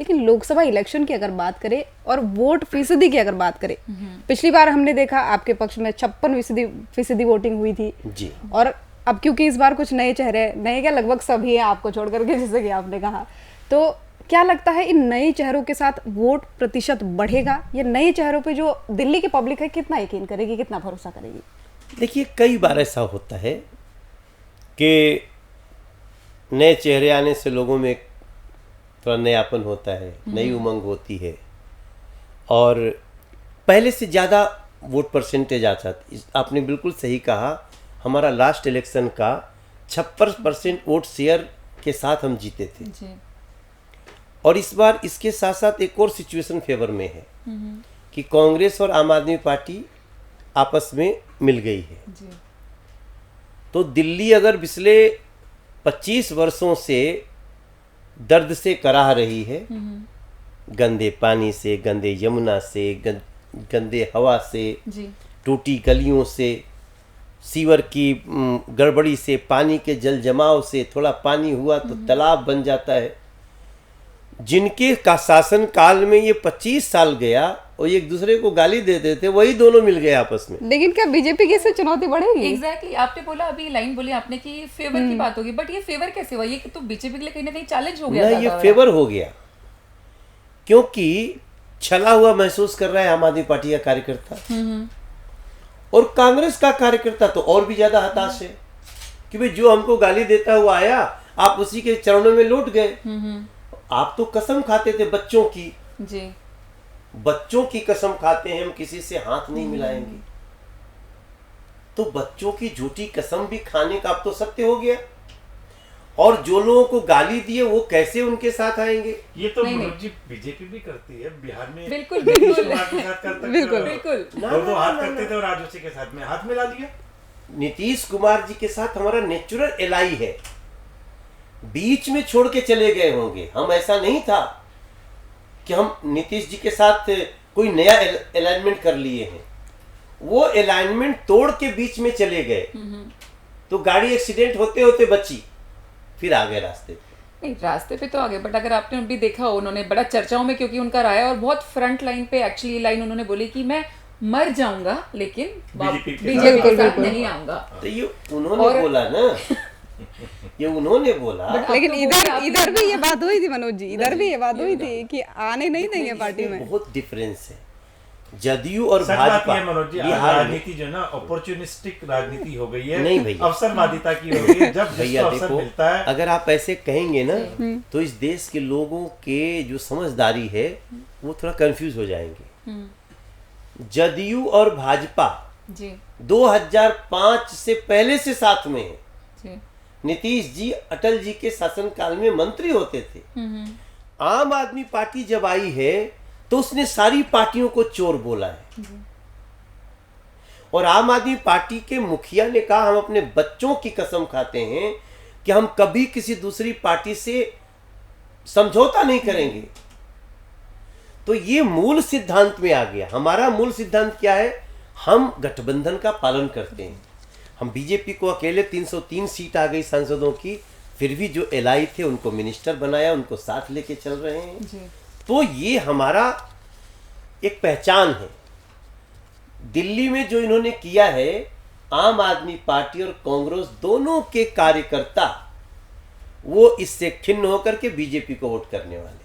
लेकिन लोकसभा इलेक्शन की अगर बात करें और वोट फीसदी की अगर बात करें, पिछली बार हमने देखा आपके पक्ष में 56% वोटिंग हुई थी जी। और अब क्योंकि इस बार कुछ नए चेहरे, नए क्या लगभग सभी हैं आपको छोड़ करके, जैसे कि आपने कहा, तो क्या लगता है इन नए चेहरों के साथ वोट प्रतिशत बढ़ेगा? ये नए चेहरों पे जो दिल्ली की पब्लिक है कितना यकीन करेगी, कितना भरोसा करेगी? देखिए, कई बार ऐसा होता है कि नए चेहरे आने से लोगों में थोड़ा नयापन होता है, नई उमंग होती है और पहले से ज़्यादा वोट परसेंटेज आता है। आपने बिल्कुल सही कहा, हमारा लास्ट इलेक्शन का 56% वोट शेयर के साथ हम जीते थे जी। और इस बार इसके साथ साथ एक और सिचुएशन फेवर में है कि कांग्रेस और आम आदमी पार्टी आपस में मिल गई है। जी। तो दिल्ली अगर पिछले 25 वर्षों से दर्द से कराह रही है, गंदे पानी से, गंदे यमुना से, गंदे हवा से, जी। टूटी गलियों से, सीवर की गड़बड़ी से, पानी के जल जमाव से, थोड़ा पानी हुआ तो तालाब बन जाता है। जिनके का शासन काल में ये 25 साल गया और एक दूसरे को गाली देते थे, वही दोनों मिल गए आपस में। लेकिन क्या बीजेपी की इससे चुनौती बढ़ेगी? एग्जैक्टली आपने बोला, अभी लाइन बोली आपने कि फेवर की बात होगी, बट ये फेवर कैसे हुआ? ये तो बीजेपी के लिए कहीं ना कहीं चैलेंज हो गया ना, ये फेवर हो गया क्योंकि छला हुआ महसूस कर रहा है आम आदमी पार्टी का कार्यकर्ता और कांग्रेस का कार्यकर्ता तो और भी ज्यादा हताश है कि भाई जो हमको गाली देता हुआ आया, आप उसी के चरणों में लौट गए। आप तो कसम खाते थे बच्चों की, जी। बच्चों की कसम खाते हैं हम किसी से हाथ नहीं मिलाएंगे, तो बच्चों की झूठी कसम भी खाने का अब तो सत्य हो गया। और जो लोगों को गाली दिए वो कैसे उनके साथ आएंगे? ये तो मनोज जी बीजेपी भी करती है बिहार में। बिल्कुल बिल्कुल बिल्कुल। दो हाथ करते थे और आज उसी के साथ में हाथ मिला लिया। नीतीश कुमार जी के साथ हमारा नेचुरल एलाई है, बीच में छोड़ के चले गए होंगे। हम ऐसा नहीं था कि हम नीतीश जी के साथ कोई नया अलाइनमेंट कर लिए हैं, वो अलाइनमेंट तोड़ के बीच में चले गए तो गाड़ी एक्सीडेंट होते होते बची, फिर आ गए रास्ते पे। नहीं, रास्ते पे तो आ गए, बट अगर आपने अभी देखा, उन्होंने बड़ा चर्चाओं में क्योंकि उनका रहा है और बहुत फ्रंट लाइन पे एक्चुअली लाइन उन्होंने बोली कि मैं मर जाऊंगा लेकिन बीजेपी के साथ नहीं आऊंगा। तो ये उन्होंने बोला ना ये उन्होंने बोला। लेकिन इधर भी ये बात हुई थी मनोज जी, इधर भी ये बात हुई थी कि आने नहीं देंगे पार्टी में। बहुत डिफरेंस है जदयू और सच बात भाजपा। है मनोज जी, राजनीति जो है ना अपॉर्चुनिस्टिक राजनीति हो गई है। नहीं भैया, अवसरवादिता की हो गई है। जब भैया अवसर देखो, मिलता है, अगर आप ऐसे कहेंगे ना तो इस देश के लोगों के जो समझदारी है वो थोड़ा कंफ्यूज हो जाएंगे। जदयू और भाजपा जी 2005 से पहले से साथ में है। जी। नीतीश जी अटल जी के शासनकाल में मंत्री होते थे। आम आदमी पार्टी जब आई है तो उसने सारी पार्टियों को चोर बोला है और आम आदमी पार्टी के मुखिया ने कहा हम अपने बच्चों की कसम खाते हैं कि हम कभी किसी दूसरी पार्टी से समझौता नहीं करेंगे। तो ये मूल सिद्धांत में आ गया। हमारा मूल सिद्धांत क्या है? हम गठबंधन का पालन करते हैं। हम बीजेपी को अकेले 303 सीट आ गई सांसदों की, फिर भी जो एलआई थे उनको मिनिस्टर बनाया, उनको साथ लेके चल रहे हैं जी। तो ये हमारा एक पहचान है। दिल्ली में जो इन्होंने किया है, आम आदमी पार्टी और कांग्रेस दोनों के कार्यकर्ता वो इससे खिन्न होकर के बीजेपी को वोट करने वाले।